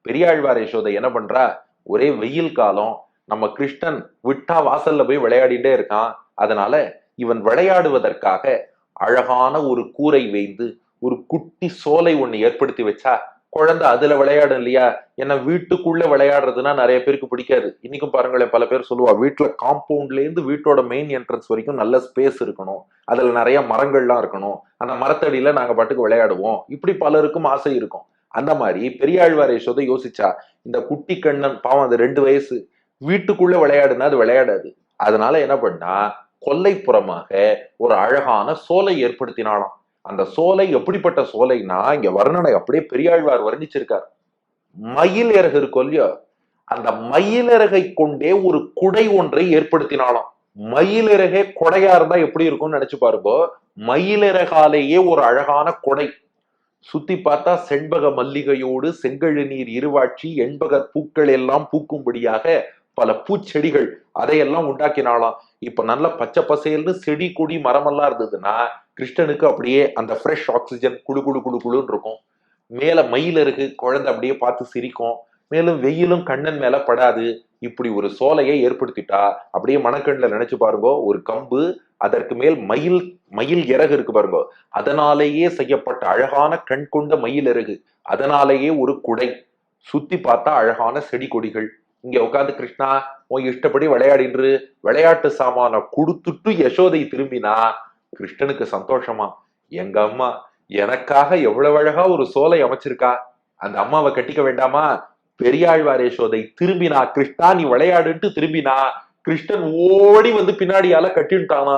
பெரியாழ்வார் யசோதை என்ன பண்றா, ஒரே வெயில் காலம், நம்ம கிருஷ்ணன் விட்டா வாசல்ல போய் விளையாடிட்டே இருக்கான். அதனால இவன் விளையாடுவதற்காக அழகான ஒரு கூரை வேய்ந்து ஒரு குட்டி சோலை ஒண்ணு ஏற்படுத்தி வச்சா குழந்தை அதுல விளையாடும் இல்லையா. ஏன்னா வீட்டுக்குள்ள விளையாடுறதுன்னா நிறைய பேருக்கு பிடிக்காது. இன்னைக்கும் பாருங்களேன், பல பேர் சொல்லுவா வீட்டுல காம்பவுண்ட்ல இருந்து வீட்டோட மெயின் என்ட்ரன்ஸ் வரைக்கும் நல்ல ஸ்பேஸ் இருக்கணும், அதுல நிறைய மரங்கள்லாம் இருக்கணும், அந்த மரத்தடியில நாங்க பாட்டுக்கு விளையாடுவோம், இப்படி பலருக்கும் ஆசை இருக்கும். அந்த மாதிரி பெரியாழ்வார் யசோதை யோசிச்சா, இந்த குட்டி கண்ணன் பாவம், அது 2 வயசு, வீட்டுக்குள்ள விளையாடுனா அது விளையாடாது. அதனால என்ன பண்ணா, கொல்லைப்புறமாக ஒரு அழகான சோலை ஏற்படுத்தினாலும். அந்த சோலை எப்படிப்பட்ட சோலைனா, இங்க வர்ணனை அப்படியே பெரியாழ்வார் வர்ணிச்சிருக்கார். மயில் இறகு இருக்கும் இல்லையோ, அந்த மயிலிறகை கொண்டே ஒரு குடை ஒன்றை ஏற்படுத்தினாலும். மயிலிறகே கொடையா இருந்தா எப்படி இருக்கும்னு நினைச்சு பாருங்க. மயிலிறகாலேயே ஒரு அழகான கொடை. சுத்தி பார்த்தா செண்பக மல்லிகையோடு செங்கழு நீர் இருவாட்சி எண்பக பூக்கள் எல்லாம் பூக்கும்படியாக பல பூச்செடிகள் அதையெல்லாம் உண்டாக்கினாலாம். இப்ப நல்ல பச்சை பசேல்னு செடி கொடி மரமெல்லாம் இருந்ததுன்னா கிருஷ்ணனுக்கு அப்படியே அந்த ஃப்ரெஷ் ஆக்சிஜன் குழு குழு குழு குழுன்னு இருக்கும். மேல மயில் இருக்கு, குழந்தை அப்படியே பார்த்து சிரிக்கும். மேலும் வெயிலும் கண்ணன் மேல படாது. இப்படி ஒரு சோலையை ஏற்படுத்திட்டா அப்படியே மணக்கண்ல நினைச்சு பாருங்க. ஒரு கம்பு, அதற்கு மேல் மயில், மயில் இறகு இருக்கு பாருங்க, அதனாலேயே செய்யப்பட்ட அழகான கண் கொண்ட மயில் இறகு, அதனாலேயே ஒரு குடை, சுத்தி பார்த்தா அழகான செடி கொடிகள். இங்க உட்காந்து கிருஷ்ணா உன் இஷ்டப்படி விளையாடின்று விளையாட்டு சாமான கொடுத்துட்டு யசோதை திரும்பினா கிருஷ்ணனுக்கு சந்தோஷமா. எங்க அம்மா எனக்காக எவ்வளவு அழகா ஒரு சோலை அமைச்சிருக்கா, அந்த அம்மாவை கட்டிக்க வேண்டாமா. பெரியாழ்வார் யசோதை திரும்பினா, கிருஷ்ணா நீ விளையாடுன்ட்டு திரும்பினா, கிருஷ்ணன் ஓடி வந்து பின்னாடியால கட்டிட்டானா.